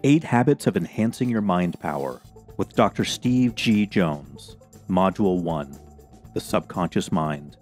8 Habits of Enhancing Your Mind Power with Dr. Steve G. Jones. Module 1, The Subconscious Mind.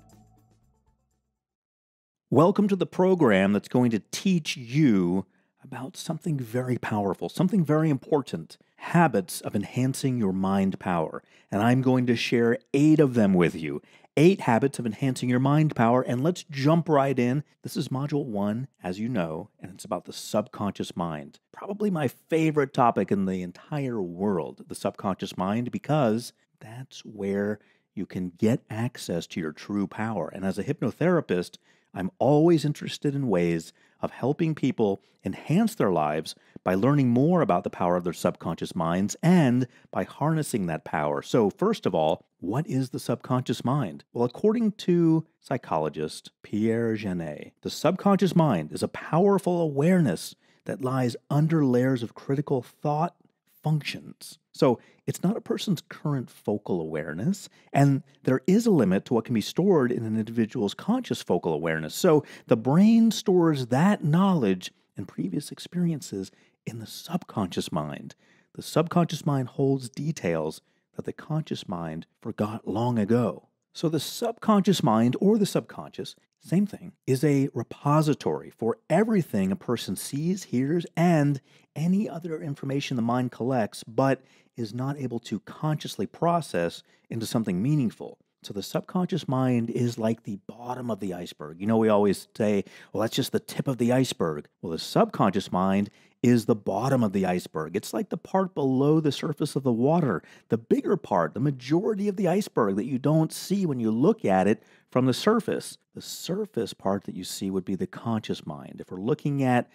Welcome to the program that's going to teach you about something very powerful, something very important, habits of enhancing your mind power. And I'm going to share 8 of them with you. 8 habits of enhancing your mind power, and let's jump right in. This is Module 1, as you know, and it's about the subconscious mind. Probably my favorite topic in the entire world, the subconscious mind, because that's where you can get access to your true power. And as a hypnotherapist, I'm always interested in ways of helping people enhance their lives by learning more about the power of their subconscious minds and by harnessing that power. So first of all, what is the subconscious mind? Well, according to psychologist Pierre Janet, the subconscious mind is a powerful awareness that lies under layers of critical thought functions. So it's not a person's current focal awareness, and there is a limit to what can be stored in an individual's conscious focal awareness. So the brain stores that knowledge and previous experiences in the subconscious mind. The subconscious mind holds details that the conscious mind forgot long ago. So the subconscious mind, or the subconscious, same thing, is a repository for everything a person sees, hears, and any other information the mind collects, but is not able to consciously process into something meaningful. So the subconscious mind is like the bottom of the iceberg. You know, we always say, well, that's just the tip of the iceberg. Well, the subconscious mind is the bottom of the iceberg. It's like the part below the surface of the water, the bigger part, the majority of the iceberg that you don't see when you look at it from the surface. The surface part that you see would be the conscious mind. If we're looking at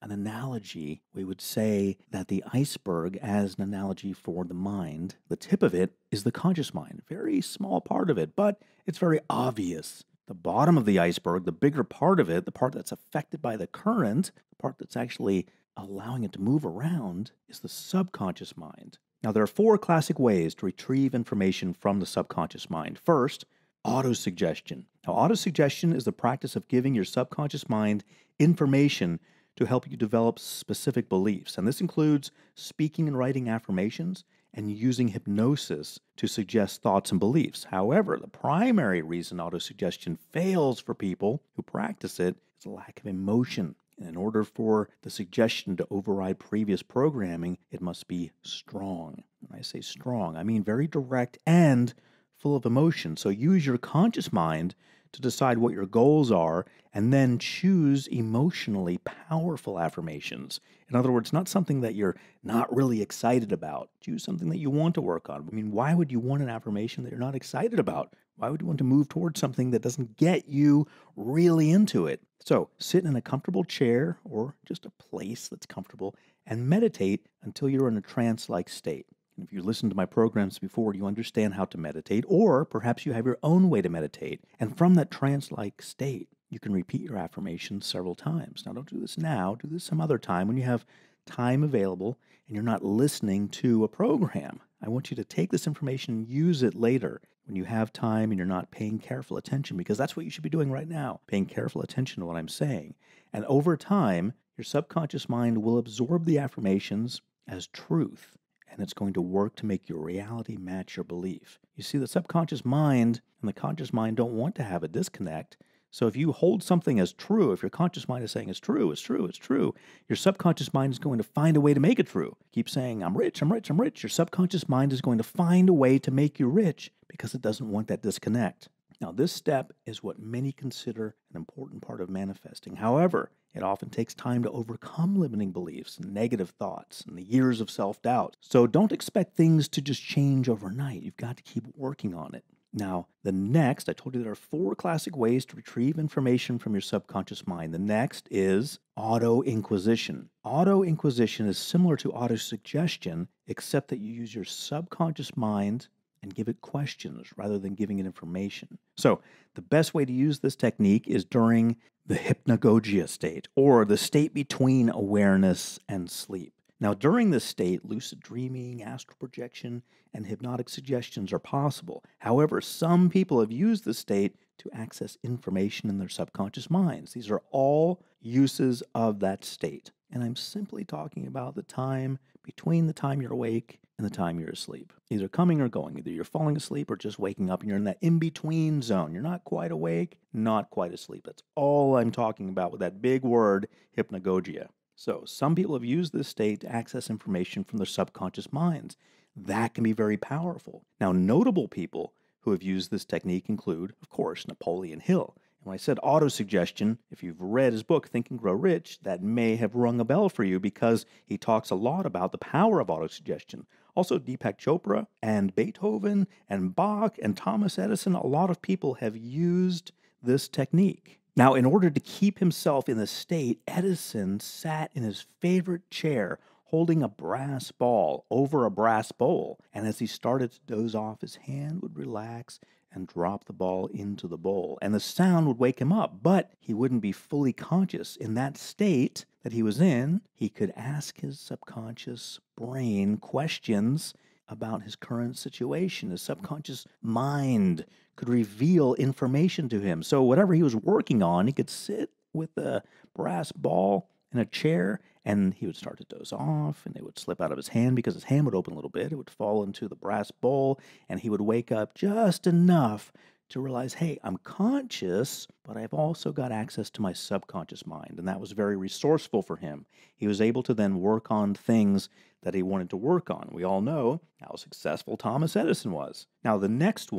an analogy, we would say that the iceberg, as an analogy for the mind, the tip of it is the conscious mind. Very small part of it, but it's very obvious. The bottom of the iceberg, the bigger part of it, the part that's affected by the current, the part that's actually allowing it to move around, is the subconscious mind. Now, there are 4 classic ways to retrieve information from the subconscious mind. First, autosuggestion. Now, autosuggestion is the practice of giving your subconscious mind information to help you develop specific beliefs. And this includes speaking and writing affirmations and using hypnosis to suggest thoughts and beliefs. However, the primary reason autosuggestion fails for people who practice it is a lack of emotion. And in order for the suggestion to override previous programming, it must be strong. When I say strong, I mean very direct and full of emotion. So use your conscious mind to decide what your goals are, and then choose emotionally powerful affirmations. In other words, not something that you're not really excited about. Choose something that you want to work on. I mean, why would you want an affirmation that you're not excited about? Why would you want to move towards something that doesn't get you really into it? So sit in a comfortable chair or just a place that's comfortable and meditate until you're in a trance-like state. If you listened to my programs before, you understand how to meditate, or perhaps you have your own way to meditate. And from that trance-like state, you can repeat your affirmations several times. Now, don't do this now. Do this some other time when you have time available and you're not listening to a program. I want you to take this information and use it later when you have time and you're not paying careful attention, because that's what you should be doing right now, paying careful attention to what I'm saying. And over time, your subconscious mind will absorb the affirmations as truth, and it's going to work to make your reality match your belief. You see, the subconscious mind and the conscious mind don't want to have a disconnect. So if you hold something as true, if your conscious mind is saying it's true, it's true, it's true, your subconscious mind is going to find a way to make it true. Keep saying, I'm rich, I'm rich, I'm rich. Your subconscious mind is going to find a way to make you rich because it doesn't want that disconnect. Now, this step is what many consider an important part of manifesting. However, it often takes time to overcome limiting beliefs and negative thoughts and the years of self-doubt. So don't expect things to just change overnight. You've got to keep working on it. Now, the next, I told you there are 4 classic ways to retrieve information from your subconscious mind. The next is auto-inquisition. Auto-inquisition is similar to autosuggestion, except that you use your subconscious mind and give it questions rather than giving it information. So the best way to use this technique is during the hypnagogia state, or the state between awareness and sleep. Now, during this state, lucid dreaming, astral projection, and hypnotic suggestions are possible. However, some people have used this state to access information in their subconscious minds. These are all uses of that state. And I'm simply talking about the time between the time you're awake and the time you're asleep. Either coming or going. Either you're falling asleep or just waking up and you're in that in-between zone. You're not quite awake, not quite asleep. That's all I'm talking about with that big word, hypnagogia. So some people have used this state to access information from their subconscious minds. That can be very powerful. Now, notable people who have used this technique include, of course, Napoleon Hill. When I said autosuggestion, if you've read his book, Think and Grow Rich, that may have rung a bell for you because he talks a lot about the power of autosuggestion. Also, Deepak Chopra and Beethoven and Bach and Thomas Edison, a lot of people have used this technique. Now, in order to keep himself in the state, Edison sat in his favorite chair holding a brass ball over a brass bowl. And as he started to doze off, his hand would relax and drop the ball into the bowl. And the sound would wake him up, but he wouldn't be fully conscious. In that state that he was in, he could ask his subconscious brain questions about his current situation. His subconscious mind could reveal information to him. So whatever he was working on, he could sit with a brass ball in a chair, and he would start to doze off, and it would slip out of his hand because his hand would open a little bit. It would fall into the brass bowl, and he would wake up just enough to realize, hey, I'm conscious, but I've also got access to my subconscious mind. And that was very resourceful for him. He was able to then work on things that he wanted to work on. We all know how successful Thomas Edison was. Now, the next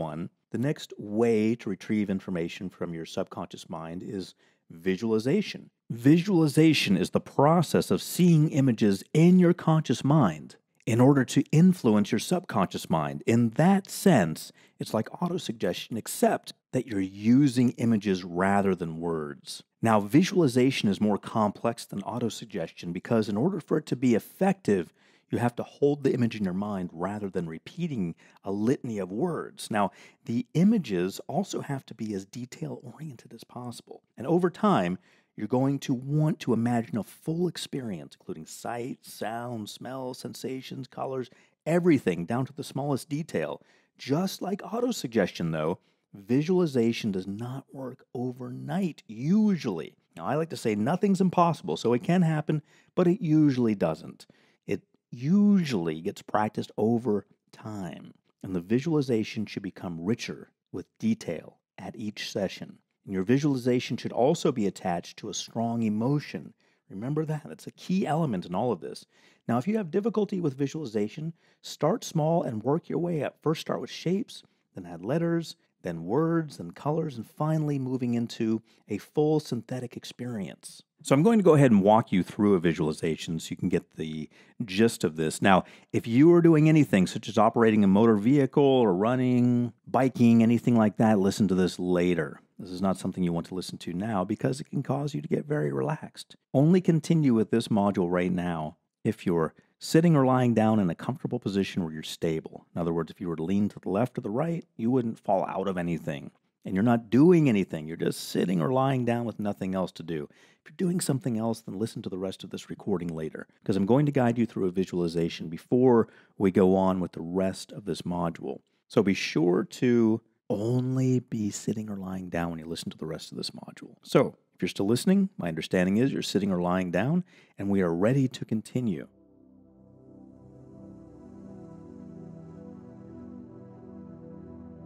way to retrieve information from your subconscious mind is visualization. Visualization is the process of seeing images in your conscious mind in order to influence your subconscious mind. In that sense, it's like autosuggestion, except that you're using images rather than words. Now, visualization is more complex than autosuggestion because in order for it to be effective, you have to hold the image in your mind rather than repeating a litany of words. Now, the images also have to be as detail-oriented as possible. And over time, you're going to want to imagine a full experience, including sight, sound, smell, sensations, colors, everything down to the smallest detail. Just like autosuggestion, though, visualization does not work overnight, usually. Now, I like to say nothing's impossible, so it can happen, but it usually doesn't. It usually gets practiced over time, and the visualization should become richer with detail at each session. And your visualization should also be attached to a strong emotion. Remember that. That's a key element in all of this. Now, if you have difficulty with visualization, start small and work your way up. First start with shapes, then add letters, then words, then colors, and finally moving into a full synthetic experience. So I'm going to go ahead and walk you through a visualization so you can get the gist of this. Now, if you are doing anything such as operating a motor vehicle or running, biking, anything like that, listen to this later. This is not something you want to listen to now because it can cause you to get very relaxed. Only continue with this module right now if you're sitting or lying down in a comfortable position where you're stable. In other words, if you were to lean to the left or the right, you wouldn't fall out of anything. And you're not doing anything. You're just sitting or lying down with nothing else to do. If you're doing something else, then listen to the rest of this recording later, because I'm going to guide you through a visualization before we go on with the rest of this module. So be sure to only be sitting or lying down when you listen to the rest of this module. So if you're still listening, my understanding is you're sitting or lying down, and we are ready to continue.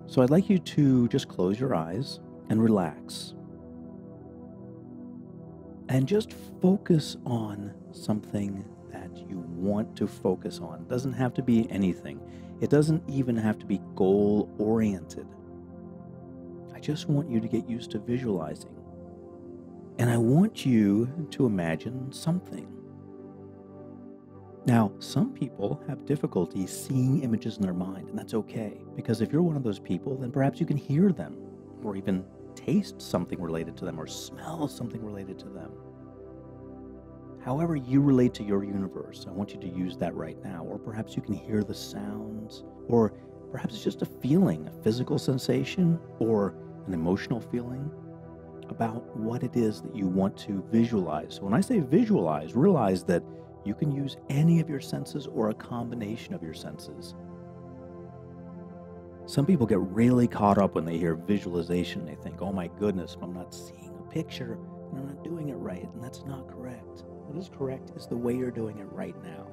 So I'd like you to just close your eyes and relax. And just focus on something that you want to focus on. It doesn't have to be anything. It doesn't even have to be goal-oriented. I just want you to get used to visualizing. And I want you to imagine something. Now, some people have difficulty seeing images in their mind, and that's okay. Because if you're one of those people, then perhaps you can hear them, or even taste something related to them, or smell something related to them. However you relate to your universe, I want you to use that right now. Or perhaps you can hear the sounds, or perhaps it's just a feeling, a physical sensation, or an emotional feeling about what it is that you want to visualize. So when I say visualize, realize that you can use any of your senses or a combination of your senses. Some people get really caught up when they hear visualization. They think, oh my goodness, I'm not seeing a picture and I'm not doing it right. And that's not correct. What is correct is the way you're doing it right now.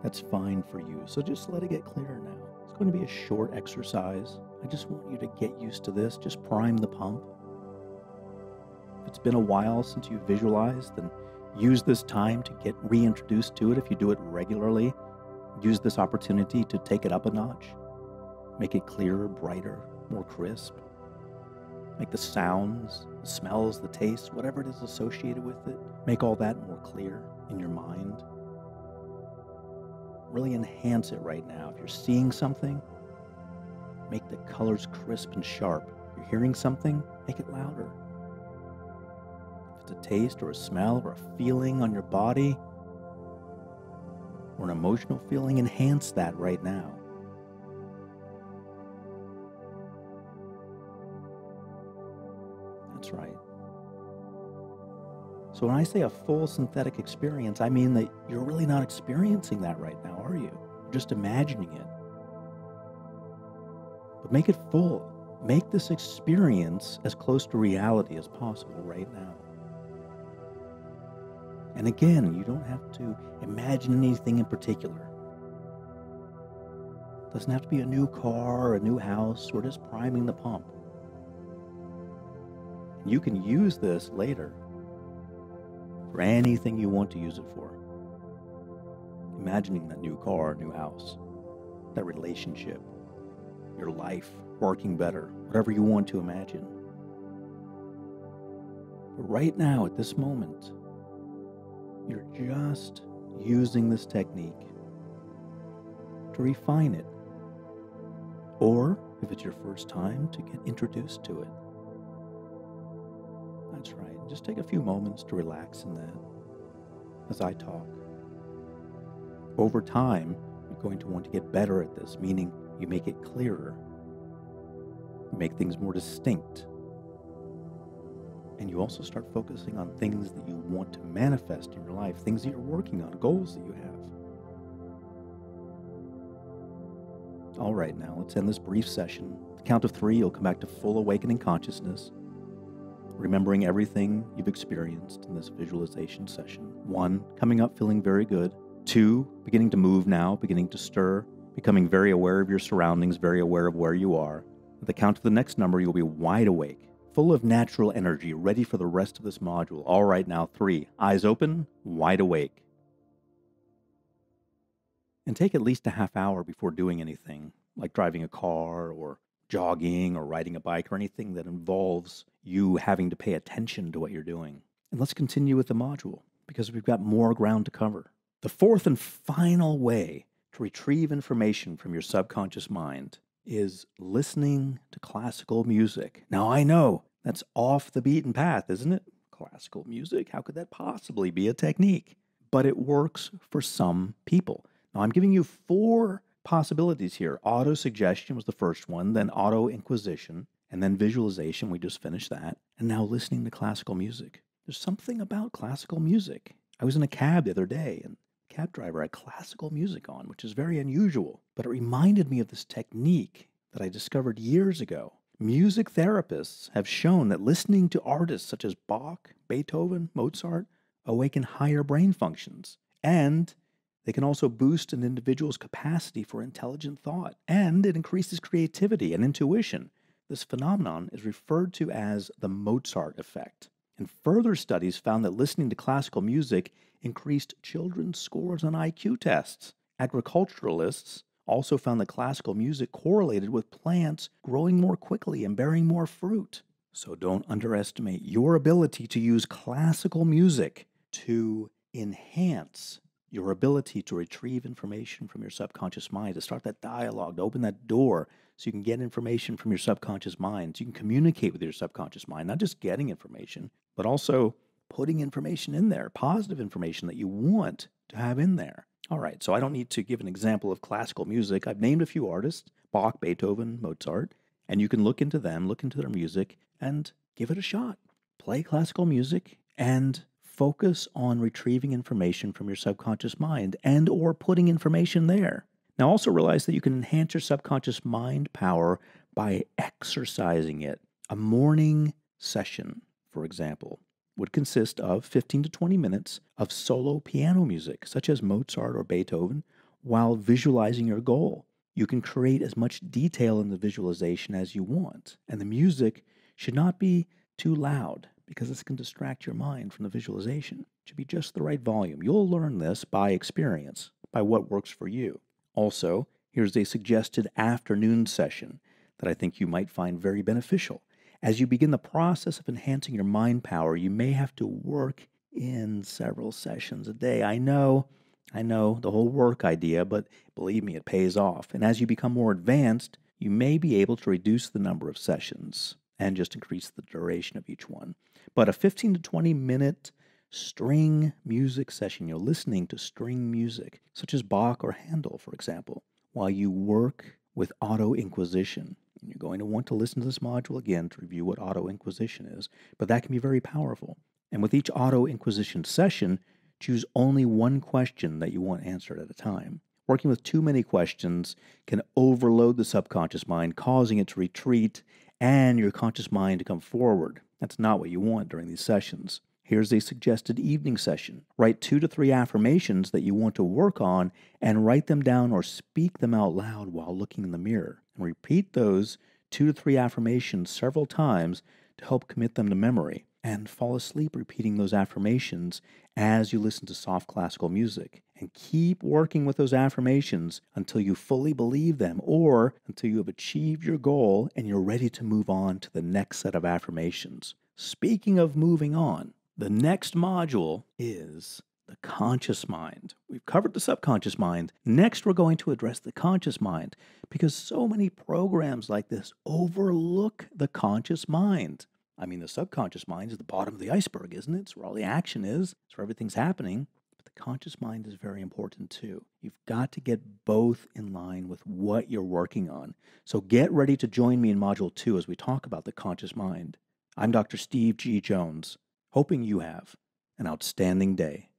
That's fine for you, so just let it get clearer now. It's going to be a short exercise. I just want you to get used to this. Just prime the pump. If it's been a while since you visualized, then use this time to get reintroduced to it. If you do it regularly, use this opportunity to take it up a notch. Make it clearer, brighter, more crisp. Make the sounds, the smells, the tastes, whatever it is associated with it, make all that more clear in your mind. Really enhance it right now. If you're seeing something, make the colors crisp and sharp. If you're hearing something, make it louder. If it's a taste or a smell or a feeling on your body or an emotional feeling, enhance that right now. That's right. So when I say a full synthetic experience, I mean that you're really not experiencing that right now, are you? You're just imagining it. But make it full. Make this experience as close to reality as possible right now. And again, you don't have to imagine anything in particular. It doesn't have to be a new car, or a new house, or just priming the pump. You can use this later for anything you want to use it for. Imagining that new car, new house, that relationship, your life working better, whatever you want to imagine. But right now, at this moment, you're just using this technique to refine it. Or, if it's your first time, to get introduced to it. That's right. Just take a few moments to relax in that as I talk. Over time, you're going to want to get better at this, meaning you make it clearer. You make things more distinct. And you also start focusing on things that you want to manifest in your life, things that you're working on, goals that you have. All right, now let's end this brief session. At the count of 3, you'll come back to full awakening consciousness, remembering everything you've experienced in this visualization session. 1, coming up feeling very good. 2, beginning to move now, beginning to stir, becoming very aware of your surroundings, very aware of where you are. At the count of the next number, you'll be wide awake, full of natural energy, ready for the rest of this module. All right, now 3, eyes open, wide awake. And take at least a half hour before doing anything, like driving a car or jogging or riding a bike or anything that involves you having to pay attention to what you're doing. And let's continue with the module because we've got more ground to cover. The fourth and final way to retrieve information from your subconscious mind is listening to classical music. Now I know that's off the beaten path, isn't it? Classical music, how could that possibly be a technique? But it works for some people. Now I'm giving you 4 possibilities here. Auto-suggestion was the first one, then auto-inquisition, and then visualization, we just finished that, and now listening to classical music. There's something about classical music. I was in a cab the other day, and the cab driver had classical music on, which is very unusual, but it reminded me of this technique that I discovered years ago. Music therapists have shown that listening to artists such as Bach, Beethoven, Mozart awaken higher brain functions, and they can also boost an individual's capacity for intelligent thought, and it increases creativity and intuition. This phenomenon is referred to as the Mozart effect. And further studies found that listening to classical music increased children's scores on IQ tests. Agriculturalists also found that classical music correlated with plants growing more quickly and bearing more fruit. So don't underestimate your ability to use classical music to enhance your ability to retrieve information from your subconscious mind, to start that dialogue, to open that door so you can get information from your subconscious mind, so you can communicate with your subconscious mind, not just getting information, but also putting information in there, positive information that you want to have in there. All right, so I don't need to give an example of classical music. I've named a few artists, Bach, Beethoven, Mozart, and you can look into them, look into their music, and give it a shot. Play classical music and focus on retrieving information from your subconscious mind and or putting information there. Now also realize that you can enhance your subconscious mind power by exercising it. A morning session, for example, would consist of 15 to 20 minutes of solo piano music, such as Mozart or Beethoven, while visualizing your goal. You can create as much detail in the visualization as you want, and the music should not be too loud because this can distract your mind from the visualization. It should be just the right volume. You'll learn this by experience, by what works for you. Also, here's a suggested afternoon session that I think you might find very beneficial. As you begin the process of enhancing your mind power, you may have to work in several sessions a day. I know the whole work idea, but believe me, it pays off. And as you become more advanced, you may be able to reduce the number of sessions and just increase the duration of each one. But a 15 to 20 minute string music session, you're listening to string music, such as Bach or Handel, for example, while you work with auto-inquisition. And you're going to want to listen to this module again to review what auto-inquisition is, but that can be very powerful. And with each auto-inquisition session, choose only one question that you want answered at a time. Working with too many questions can overload the subconscious mind, causing it to retreat and your conscious mind to come forward. That's not what you want during these sessions. Here's a suggested evening session. Write 2 to 3 affirmations that you want to work on and write them down or speak them out loud while looking in the mirror. And repeat those 2 to 3 affirmations several times to help commit them to memory. And fall asleep repeating those affirmations as you listen to soft classical music. And keep working with those affirmations until you fully believe them or until you have achieved your goal and you're ready to move on to the next set of affirmations. Speaking of moving on, the next module is the conscious mind. We've covered the subconscious mind. Next, we're going to address the conscious mind because so many programs like this overlook the conscious mind. I mean, the subconscious mind is the bottom of the iceberg, isn't it? It's where all the action is. It's where everything's happening. But the conscious mind is very important too. You've got to get both in line with what you're working on. So get ready to join me in Module 2 as we talk about the conscious mind. I'm Dr. Steve G. Jones, hoping you have an outstanding day.